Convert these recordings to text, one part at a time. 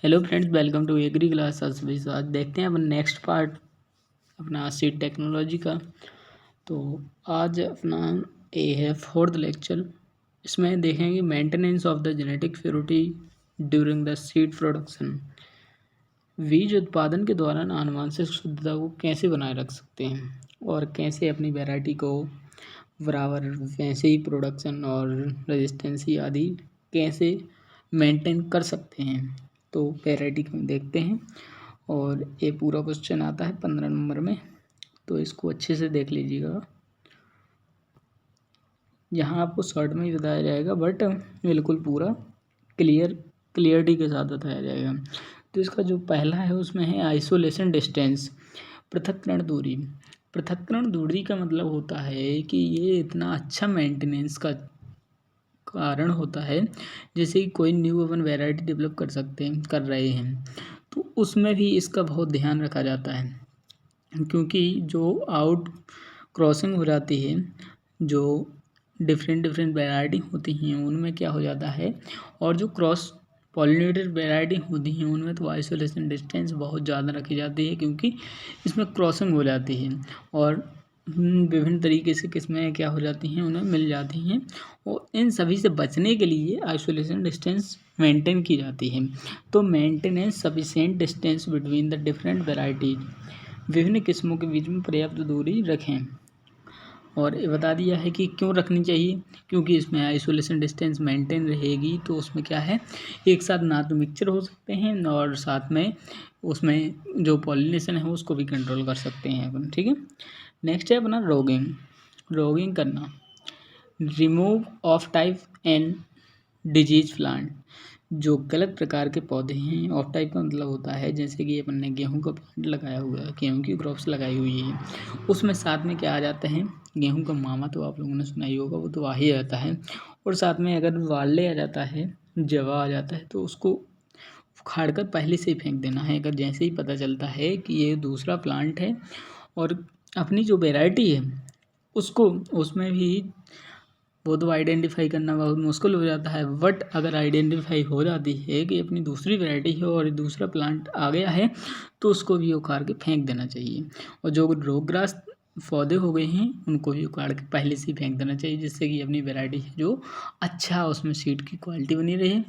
Hello friends, welcome to agri class. आज देखते हैं अपन नेक्स्ट पार्ट अपना सीड टेक्नोलॉजी का। तो आज अपना ये है फोर्थ लेक्चर। इसमें देखेंगे maintenance of the genetic purity during the seed production. बीज उत्पादन के दौरान आनुवंशिक शुद्धता को कैसे बनाए रख सकते हैं और कैसे अपनी वैरायटी को बराबर वैसे ही प्रोडक्शन और रेजिस्टेंसी आदि कैसे मेंटेन कर सकते हैं। तो वैरायटी को देखते हैं और ये पूरा क्वेश्चन आता है 15 नंबर में, तो इसको अच्छे से देख लीजिएगा। यहाँ आपको शॉर्ट में ही बताया जाएगा बट बिल्कुल पूरा क्लियरिटी के साथ बताया जाएगा। तो इसका जो पहला है उसमें है आइसोलेशन डिस्टेंस, पृथक्करण दूरी। पृथक्करण दूरी का मतलब होता है कि ये इतना अच्छा मेंटेनेंस का कारण होता है। जैसे कि कोई न्यू अपन वैरायटी डेवलप कर रहे हैं तो उसमें भी इसका बहुत ध्यान रखा जाता है, क्योंकि जो आउट क्रॉसिंग हो जाती है, जो डिफरेंट वैरायटी होती हैं उनमें क्या हो जाता है, और जो क्रॉस पॉलिनेटेड वैरायटी होती हैं उनमें तो आइसोलेशन डिस्टेंस बहुत ज़्यादा रखी जाती है, क्योंकि इसमें क्रॉसिंग हो जाती है और विभिन्न तरीके से किस्में क्या हो जाती हैं, उन्हें मिल जाती हैं। और इन सभी से बचने के लिए आइसोलेशन डिस्टेंस मेंटेन की जाती है। तो maintenance sufficient distance between the different varieties, विभिन्न किस्मों के बीच में पर्याप्त दूरी रखें। और ये बता दिया है कि क्यों रखनी चाहिए, क्योंकि इसमें आइसोलेशन डिस्टेंस मेंटेन रहेगी तो उसमें क्या है, एक साथ ना तो मिक्सचर हो सकते हैं और साथ में उसमें जो पॉलिनेशन है उसको भी कंट्रोल कर सकते हैं अपन। ठीक है, नेक्स्ट है अपना रोगिंग करना, remove of type and disease plant. जो गलत प्रकार के पौधे हैं, ऑफ टाइप का मतलब होता है जैसे कि अपन ने गेहूं का प्लांट लगाया हुआ है, गेहूं की क्रॉप्स लगाई हुई है, उसमें साथ में क्या आ जाता है, गेहूं का मामा तो आप लोगों ने सुना ही होगा, वो तो आ ही जाता है। और साथ में अगर वाले आ जाता है, जवा आ जाता है, तो उसको उखाड़ कर पहले से ही फेंक देना है। अगर जैसे ही पता चलता है कि ये दूसरा प्लांट है और अपनी जो वैरायटी है उसको उसमें भी वो तो आइडेंटिफाई करना बहुत मुश्किल हो जाता है, बट अगर आइडेंटिफाई हो जाती है कि अपनी दूसरी वैरायटी है और दूसरा प्लांट आ गया है तो उसको भी उखाड़ के फेंक देना चाहिए। और जो रोगग्रस्त पौधे हो गए हैं उनको भी उखाड़ के पहले से ही फेंक देना चाहिए, जिससे कि अपनी वैरायटी है जो अच्छा उसमें सीड की क्वालिटी बनी रहे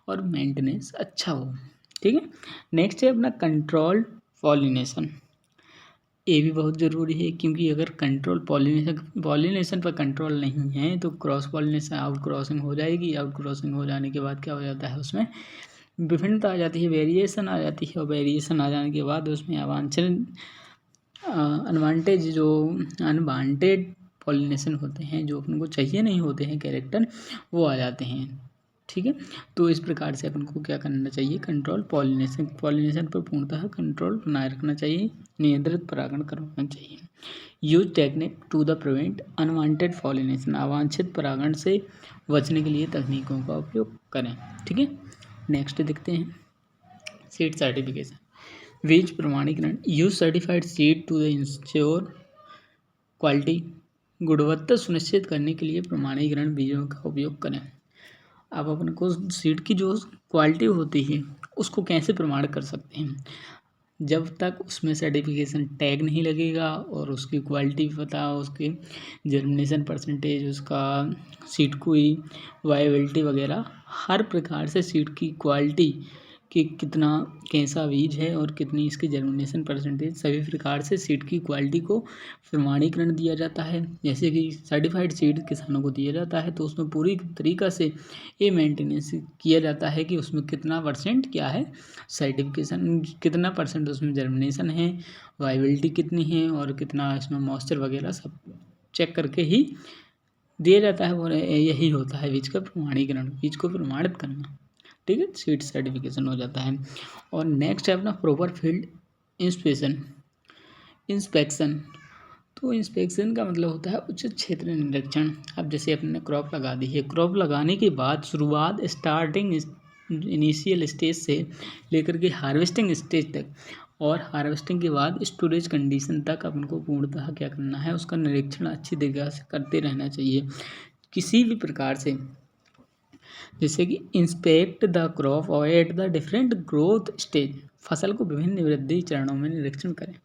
और मेंटेनेंस अच्छा हो। ठीक है, नेक्स्ट है अपना कंट्रोल पॉलिनेशन। ये भी बहुत ज़रूरी है, क्योंकि अगर कंट्रोल पॉलिनेशन पर कंट्रोल नहीं है तो क्रॉस पॉलिनेशन आउट क्रॉसिंग हो जाएगी। आउट क्रॉसिंग हो जाने के बाद क्या हो जाता है, उसमें विभिन्नता आ जाती है, वेरिएशन आ जाती है, और वेरिएशन आ जाने के बाद उसमें अनवांटेड पॉलिनेशन होते हैं, जो अपन को चाहिए नहीं होते हैं कैरेक्टर, वो आ जाते हैं। ठीक है, तो इस प्रकार से अपन को क्या करना चाहिए, कंट्रोल पॉलिनेशन पर पूर्णतः कंट्रोल बनाए रखना चाहिए, नियंत्रित परागण करवाना चाहिए। Use technique to the prevent unwanted pollination, अवांछित परागण से बचने के लिए तकनीकों का उपयोग करें। ठीक है, नेक्स्ट देखते हैं सीड सर्टिफिकेशन, बीज प्रमाणीकरण। Use certified seed to the ensure quality, गुणवत्ता सुनिश्चित करने के लिए प्रमाणीकरण बीजों का उपयोग करें। अब अपन को सीड की जो क्वालिटी होती है उसको कैसे प्रमाण कर सकते हैं, जब तक उसमें सर्टिफिकेशन टैग नहीं लगेगा और उसकी क्वालिटी पता, उसके जर्मिनेशन परसेंटेज, उसका सीड की वायबिलिटी वगैरह, हर प्रकार से सीड की क्वालिटी कि कितना कैसा बीज है और कितनी इसकी जर्मिनेशन परसेंटेज, सभी प्रकार से सीड की क्वालिटी को प्रमाणीकरण दिया जाता है। जैसे कि सर्टिफाइड सीड किसानों को दिया जाता है तो उसमें पूरी तरीक़ा से ये मेंटेनेंस किया जाता है कि उसमें कितना परसेंट क्या है सर्टिफिकेशन, कितना परसेंट उसमें जर्मिनेशन है, वायबिलिटी कितनी है और कितना इसमें मॉइस्चर वगैरह सब चेक करके ही दिया जाता है। और यही होता है बीज का प्रमाणीकरण, बीज को प्रमाणित करना। ठीक है, सीड सर्टिफिकेशन हो जाता है। और नेक्स्ट है अपना प्रॉपर फील्ड इंस्पेक्शन। तो इंस्पेक्शन का मतलब होता है उचित क्षेत्र निरीक्षण। अब जैसे अपने क्रॉप लगा दी है, क्रॉप लगाने के बाद शुरुआत स्टार्टिंग इनिशियल स्टेज से लेकर के हार्वेस्टिंग स्टेज तक, और हार्वेस्टिंग के बाद स्टोरेज कंडीशन तक अपन को पूर्णतः क्या करना है, उसका निरीक्षण अच्छी तरीके से करते रहना चाहिए। किसी भी प्रकार से जैसे कि इंस्पेक्ट द क्रॉप और at the different growth stage, फसल को विभिन्न वृद्धि चरणों में निरीक्षण करें।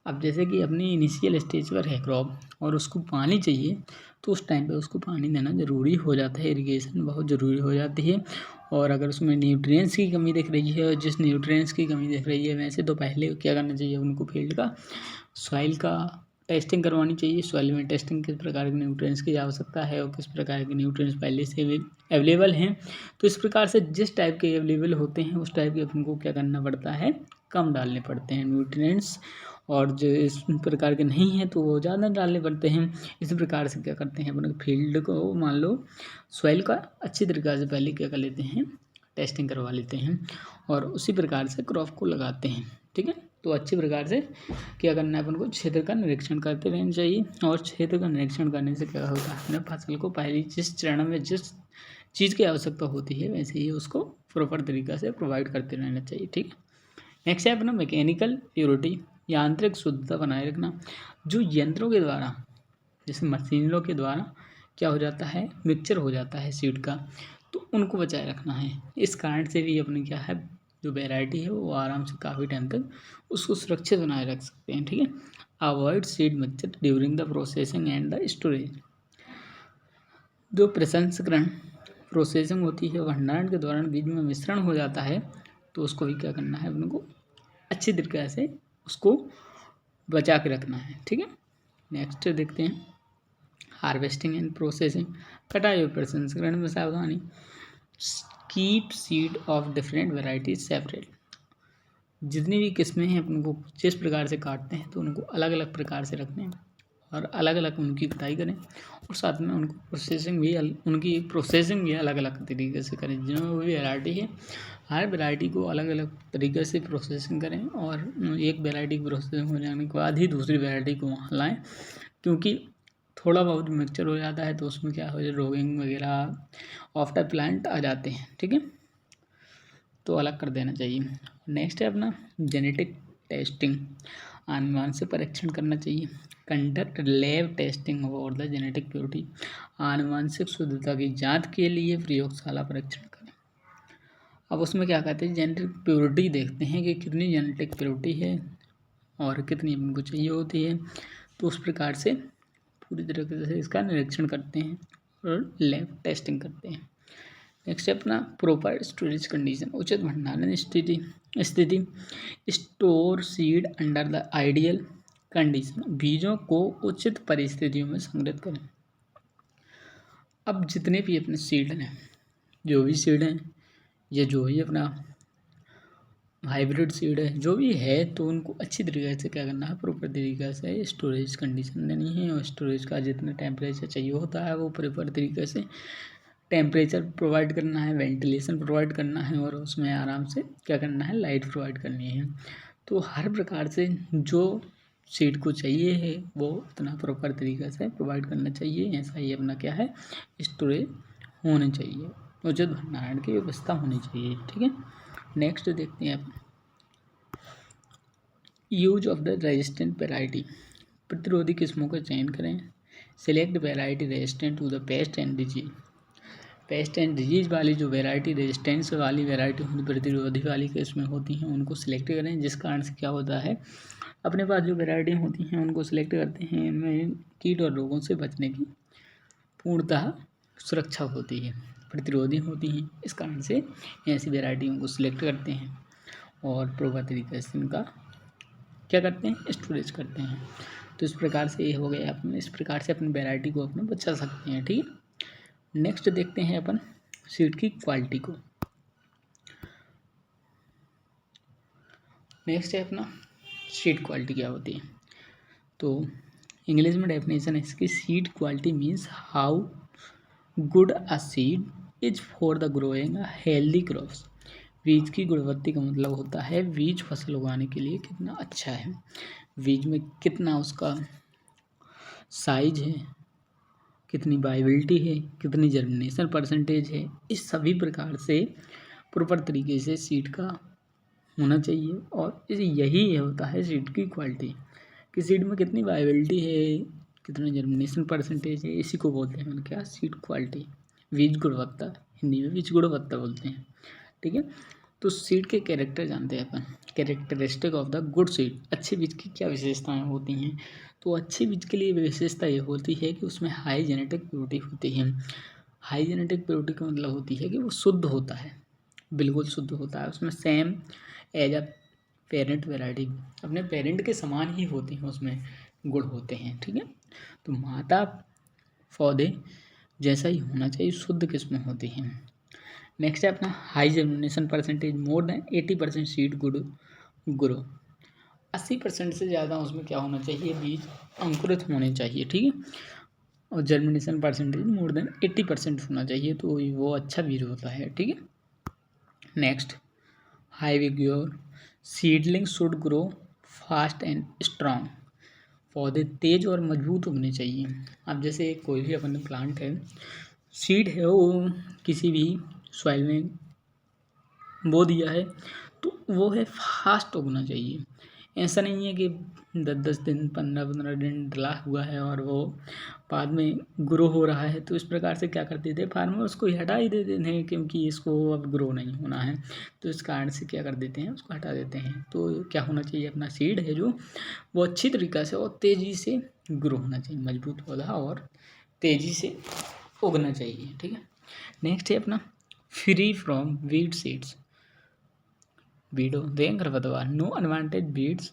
अब जैसे कि अपनी इनिशियल स्टेज पर है क्रॉप और उसको पानी चाहिए, तो उस टाइम पे उसको पानी देना ज़रूरी हो जाता है, इरिगेशन बहुत ज़रूरी हो जाती है। और अगर उसमें न्यूट्रिएंट्स की कमी दिख रही है, और जिस न्यूट्रिएंट्स की कमी दिख रही है, वैसे तो पहले क्या करना चाहिए उनको, फील्ड का सॉइल का टेस्टिंग करवानी चाहिए। सॉइल में टेस्टिंग किस प्रकार के न्यूट्रिएंट्स की आवश्यकता है और किस प्रकार के न्यूट्रिएंट्स पहले से भी अवेलेबल हैं। तो इस प्रकार से जिस टाइप के अवेलेबल होते हैं उस टाइप के अपन को क्या करना पड़ता है, कम डालने पड़ते हैं न्यूट्रिएंट्स, और जो इस प्रकार के नहीं हैं तो वो ज़्यादा डालने पड़ते हैं। इसी प्रकार से क्या करते हैं, अपने फील्ड को मान लो सॉइल का अच्छी तरीक़े से पहले क्या कर लेते हैं, टेस्टिंग करवा लेते हैं और उसी प्रकार से क्रॉप को लगाते हैं। ठीक है, तो अच्छी प्रकार से क्या करना है, अपन को क्षेत्र का निरीक्षण करते रहना चाहिए। और क्षेत्र का निरीक्षण करने से क्या होता है, अपने फसल को पहले जिस चरण में जिस चीज़ की आवश्यकता होती है वैसे ही उसको प्रॉपर तरीक़ा से प्रोवाइड करते रहना चाहिए। ठीक है, नेक्स्ट है अपना मैकेनिकल प्योरिटी, यांत्रिक शुद्धता बनाए रखना। जो यंत्रों के द्वारा, जैसे मशीनों के द्वारा क्या हो जाता है, मिक्सचर हो जाता है सीड का, तो उनको बचाए रखना है। इस कारण से भी अपने क्या है, जो वैरायटी है वो आराम से काफ़ी टाइम तक उसको सुरक्षित बनाए रख सकते हैं। ठीक है, avoid seed mixture during the processing and the storage. जो प्रसंस्करण प्रोसेसिंग होती है, भंडारण के दौरान बीज में मिश्रण हो जाता है, तो उसको भी क्या करना है, अपने को अच्छी तरीके से उसको बचा के रखना है। ठीक है, नेक्स्ट देखते हैं हार्वेस्टिंग एंड प्रोसेसिंग, कटाई और प्रसंस्करण में सावधानी। Keep seed of different varieties separate. जितनी भी किस्में हैं अपन को जिस प्रकार से काटते हैं तो उनको अलग अलग प्रकार से रखने हैं और अलग अलग उनकी कटाई करें, और साथ में उनको उनकी प्रोसेसिंग भी अलग अलग तरीके से करें। जो भी वैरायटी है हर वैरायटी को अलग अलग तरीके से प्रोसेसिंग करें, और एक वैरायटी की प्रोसेसिंग हो जाने के बाद ही दूसरी वैरायटी को वहाँ लाएँ, क्योंकि थोड़ा बहुत मिक्सचर हो जाता है तो उसमें क्या हो जाए, रोगिंग वगैरह आफ्टर प्लांट आ जाते हैं। ठीक है, तो अलग कर देना चाहिए। नेक्स्ट है अपना जेनेटिक टेस्टिंग, आनुवंशिक परीक्षण करना चाहिए। कंडक्ट लैब टेस्टिंग और द जेनेटिक प्योरिटी, आनुवंशिक शुद्धता की जांच के लिए प्रयोगशाला परीक्षण करें। अब उसमें क्या कहते हैं, जेनेटिक प्योरिटी देखते हैं कि कितनी जेनेटिक प्योरिटी है और कितनी हमको चाहिए होती है, तो उस प्रकार से पूरी तरीके से इसका निरीक्षण करते हैं और लैब टेस्टिंग करते हैं। नेक्स्ट है अपना प्रॉपर स्टोरेज कंडीशन, उचित भंडारण स्थिति। Store seed under the ideal condition, बीजों को उचित परिस्थितियों में संग्रहित करें। अब जितने भी अपने सीड हैं, जो भी सीड हैं या जो भी अपना हाइब्रिड सीड है, जो भी है, तो उनको अच्छी तरीके से क्या करना है, प्रॉपर तरीके से स्टोरेज कंडीशन देनी है, और स्टोरेज का जितना टेम्परेचर चाहिए होता है वो प्रॉपर तरीके से टेम्परेचर प्रोवाइड करना है, वेंटिलेशन प्रोवाइड करना है, और उसमें आराम से क्या करना है, लाइट प्रोवाइड करनी है। तो हर प्रकार से जो सीड को चाहिए है वो उतना प्रॉपर तरीके से प्रोवाइड करना चाहिए। ऐसा ही अपना क्या है, स्टोरेज होनी चाहिए, उचित भंडारण की व्यवस्था होनी चाहिए। ठीक है, नेक्स्ट देखते हैं आप use of the resistant variety, प्रतिरोधी किस्मों का चयन करें। Select variety resistant to the pest and disease, pest and disease वाली जो वेराइटी, रेजिस्टेंस वाली वेराइटी होती, प्रतिरोधी वाली किस्में होती हैं, उनको सिलेक्ट करें। जिस कारण से क्या होता है, अपने पास जो वेराइटी होती हैं उनको सिलेक्ट करते हैं, इनमें कीट और रोगों से बचने की पूर्णतः सुरक्षा होती है, प्रतिरोधी होती हैं। इस कारण से ऐसी वेराइटियों को सिलेक्ट करते हैं और प्रॉपर तरीके से इनका क्या करते हैं, स्टोरेज करते हैं। तो इस प्रकार से ये हो गया, अपने इस प्रकार से अपनी वेराइटी को अपने बचा सकते हैं। ठीक है, नेक्स्ट देखते हैं अपन सीड की क्वालिटी को। नेक्स्ट है अपना सीड क्वालिटी क्या होती है, तो इंग्लिश में डेफिनेशन है इसकी, seed quality means how good a seed is for the growing a healthy crops. बीज की गुणवत्ता का मतलब होता है बीज फसल उगाने के लिए कितना अच्छा है, बीज में कितना उसका साइज है, कितनी वाइबिलिटी है, कितनी जर्मिनेशन परसेंटेज है। इस सभी प्रकार से प्रॉपर तरीके से सीड का होना चाहिए, और यही होता है सीड की क्वालिटी, कि सीड में कितनी वाइबिलिटी है, कितना जर्मिनेशन परसेंटेज है, इसी को बोलते हैं क्या, सीड क्वालिटी, बीज गुणवत्ता। हिंदी में बीज गुणवत्ता बोलते हैं, ठीक है। तो सीड के कैरेक्टर जानते हैं अपन, characteristic of the good seed, अच्छे बीज की क्या विशेषताएं होती हैं। तो अच्छे बीज के लिए विशेषता ये होती है कि उसमें हाई जेनेटिक प्योरिटी होती है। हाई जेनेटिक प्योरिटी का मतलब होती है कि वो शुद्ध होता है, बिल्कुल शुद्ध होता है, उसमें same as a parent variety, अपने पेरेंट के समान ही होते हैं, उसमें गुण होते हैं, ठीक है। तो माता पौधे जैसा ही होना चाहिए, शुद्ध किस्में होती हैं। नेक्स्ट है अपना high germination percentage, more than 80% seed good grow, 80% से ज़्यादा उसमें क्या होना चाहिए, बीज अंकुरित होने चाहिए, ठीक है। और जर्मिनेशन परसेंटेज मोर देन 80% होना चाहिए, तो वो अच्छा बीज होता है, ठीक है। Next high vigour, seedling should grow fast and strong, पौधे तेज और मजबूत होने चाहिए। अब जैसे कोई भी अपन प्लांट है, सीड है, वो किसी भी सॉइल में बो दिया है तो वो है फास्ट उगना चाहिए। ऐसा नहीं है कि 10-10 दिन 15-15 दिन डला हुआ है और वो बाद में ग्रो हो रहा है, तो इस प्रकार से क्या करते थे फार्मर, उसको हटा ही देते हैं क्योंकि इसको अब ग्रो नहीं होना है, तो इस कारण से क्या कर देते हैं, उसको हटा देते हैं। तो क्या होना चाहिए, अपना सीड है जो वो अच्छी तरीक़ा से और तेज़ी से ग्रो होना चाहिए, मजबूत पौधा और तेज़ी से उगना चाहिए, ठीक है। नेक्स्ट है अपना फ्री फ्रॉम वीड सीड्स, बीडो दें खरपतवार, नो अनवांटेड बीड्स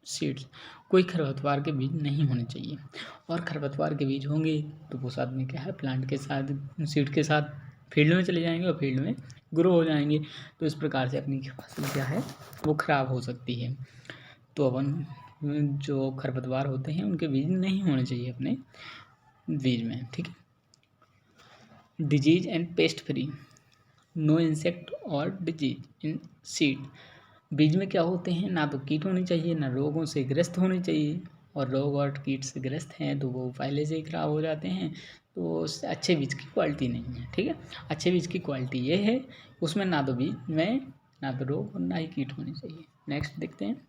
सीड्स, कोई खरपतवार के बीज नहीं होने चाहिए। और खरपतवार के बीज होंगे तो वो साथ में क्या है, प्लांट के साथ सीड के साथ फील्ड में चले जाएंगे और फील्ड में ग्रो हो जाएंगे, तो इस प्रकार से अपनी फसल क्या है वो खराब हो सकती है। तो अपन जो खरपतवार होते हैं उनके बीज नहीं होने चाहिए अपने बीज में, ठीक है। Disease and pest free, no insect और डिजीज इन सीड, बीज में क्या होते हैं, ना तो कीट होने चाहिए ना रोगों से ग्रस्त होने चाहिए, और रोग और कीट से ग्रस्त हैं तो वो पहले से ही खराब हो जाते हैं, तो उससे अच्छे बीज की क्वालिटी नहीं है, ठीक है। अच्छे बीज की क्वालिटी ये है, उसमें ना तो बीज में ना तो रोग और ना ही कीट होने चाहिए। नेक्स्ट देखते हैं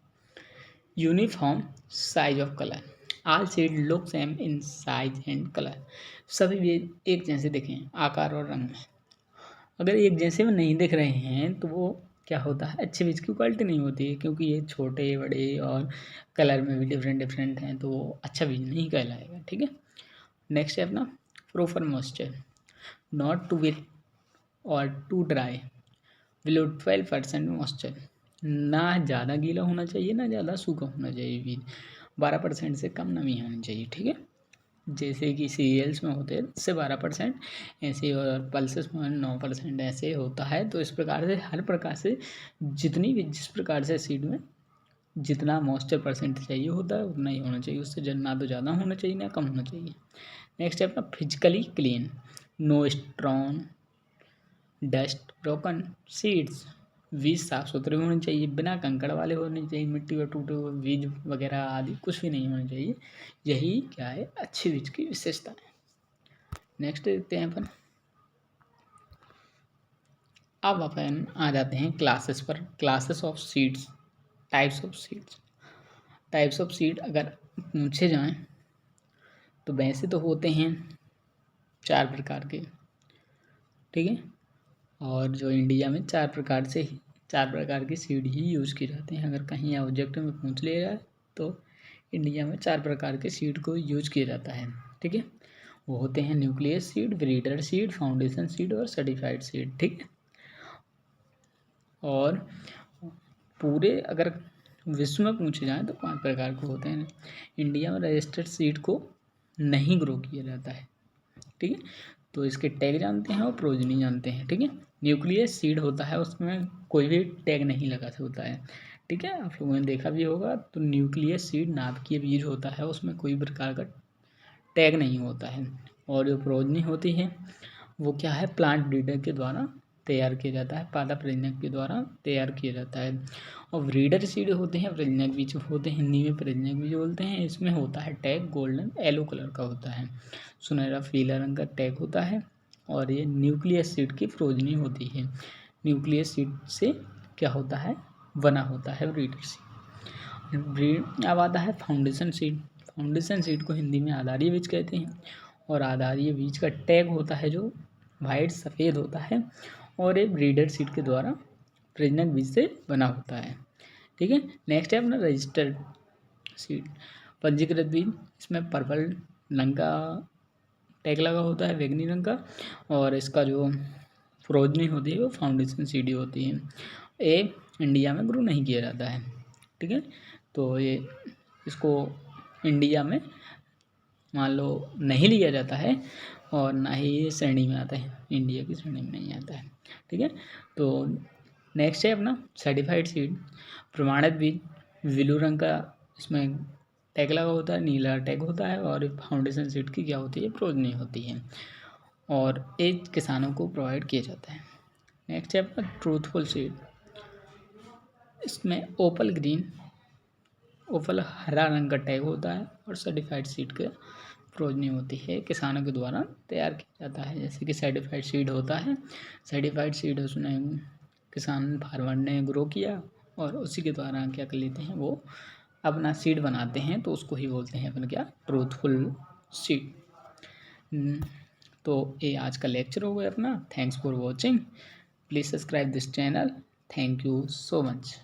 uniform size of colour, all seed look same in size and colour, सभी बीज एक जैसे दिखें आकार और रंग में। अगर एक जैसे में नहीं दिख रहे हैं तो वो क्या होता है, अच्छे बीज की क्वालिटी नहीं होती है, क्योंकि ये छोटे बड़े और कलर में भी डिफरेंट डिफरेंट हैं, तो वो अच्छा बीज नहीं कहलाएगा, ठीक है। नेक्स्ट है अपना proper moisture, not too wet और टू ड्राई, बिलो 12% मॉइस्चर, ना ज़्यादा गीला होना चाहिए ना ज़्यादा सूखा होना चाहिए बीज, 12% से कम नमी होनी चाहिए, ठीक है। जैसे कि सीरियल्स में होते हैं इससे 12%, ऐसे और पल्सेस में 9% ऐसे होता है। तो इस प्रकार से हर प्रकार से जितनी भी जिस प्रकार से सीड में जितना मॉइस्चर परसेंट चाहिए होता है उतना ही होना चाहिए, उससे ना तो ज़्यादा होना चाहिए ना कम होना चाहिए। नेक्स्ट है अपना physically clean, no strong dust broken seeds, बीज साफ सुथरे होने चाहिए, बिना कंकड़ वाले होने चाहिए, मिट्टी और टूटे हुए बीज वगैरह आदि कुछ भी नहीं होने चाहिए। यही क्या है अच्छे बीज की विशेषता है। नेक्स्ट देखते हैं अपन, अब अपन आ जाते हैं क्लासेस पर, classes of seeds, types of seeds. Types of seed अगर पूछे जाएं तो वैसे तो होते हैं 4 प्रकार के, ठीक है। और जो इंडिया में 4 प्रकार की सीड ही यूज़ की जाते हैं। अगर कहीं ऑब्जेक्ट में पूछ लिया जाए तो इंडिया में 4 प्रकार के सीड को यूज किया जाता है, ठीक है। वो होते हैं nucleus seed, breeder seed, foundation seed और सर्टिफाइड सीड, ठीक है। और पूरे अगर विश्व में पूछे जाए तो 5 प्रकार के होते हैं। इंडिया में रजिस्टर्ड सीड को नहीं ग्रो किया जाता है, ठीक है। तो इसके टैग जानते हैं और प्रोजनी जानते हैं, ठीक है। न्यूक्लियस सीड होता है उसमें कोई भी टैग नहीं लगा होता है, ठीक है। आप लोगों ने देखा भी होगा, तो न्यूक्लियस सीड नाभिकीय बीज होता है, उसमें कोई प्रकार का टैग नहीं होता है। और जो प्रोजनी होती है वो क्या है, प्लांट ब्रीडर के द्वारा तैयार किया जाता है, पादप प्रजनक के द्वारा तैयार किया जाता है। और ब्रीडर सीड होते हैं प्रजनक बीज होते हैं, हिंदी में प्रजनक बीज बोलते हैं। इसमें होता है टैग गोल्डन येलो कलर का होता है, सुनहरा पीला रंग का टैग होता है। और ये न्यूक्लियस सीड की प्रोजनी होती है, न्यूक्लियस सीड से क्या होता है बना होता है ब्रीडर सीड। अब आता है फाउंडेशन सीड, फाउंडेशन सीड को हिंदी में आधारीय बीज कहते हैं। और आधारीय बीज का टैग होता है जो वाइट सफ़ेद होता है और ये ब्रीडर सीड के द्वारा प्रजनक बीज से बना होता है। ठीक है। नेक्स्ट है अपना रजिस्टर्ड सीड, पंजीकृत बीज। इसमें पर्पल रंग का टैग लगा होता है, बैंगनी रंग का, और इसका जो प्रोजनी होती है वो फाउंडेशन सीड होती है। ये इंडिया में ग्रो नहीं किया जाता है। ठीक है। तो ये इसको इंडिया में मान लो नहीं लिया जाता है और ना ही ये श्रेणी में आता है, इंडिया की श्रेणी में नहीं आता है। ठीक है। तो नेक्स्ट है अपना सर्टिफाइड सीड, प्रमाणित बीज। ब्लू रंग का इसमें टैग लगा होता है, नीला टैग होता है, और फाउंडेशन सीड की क्या होती है, प्रोजनी होती है, और ये किसानों को प्रोवाइड किया जाता है। नेक्स्ट है अपना ट्रूथफुल सीड। इसमें ओपल हरा रंग का टैग होता है और सर्टिफाइड सीड का प्रोजनी होती है, किसानों के द्वारा तैयार किया जाता है। जैसे कि सर्टिफाइड सीड होता है, सर्टिफाइड सीड उसने किसान फार्मर ने ग्रो किया और उसी के द्वारा क्या कर लेते हैं, वो अपना सीड बनाते हैं, तो उसको ही बोलते हैं अपन क्या, ट्रूथफुल सीड। तो ये आज का लेक्चर हो गया अपना। Thanks for watching, please subscribe this channel. Thank you so much.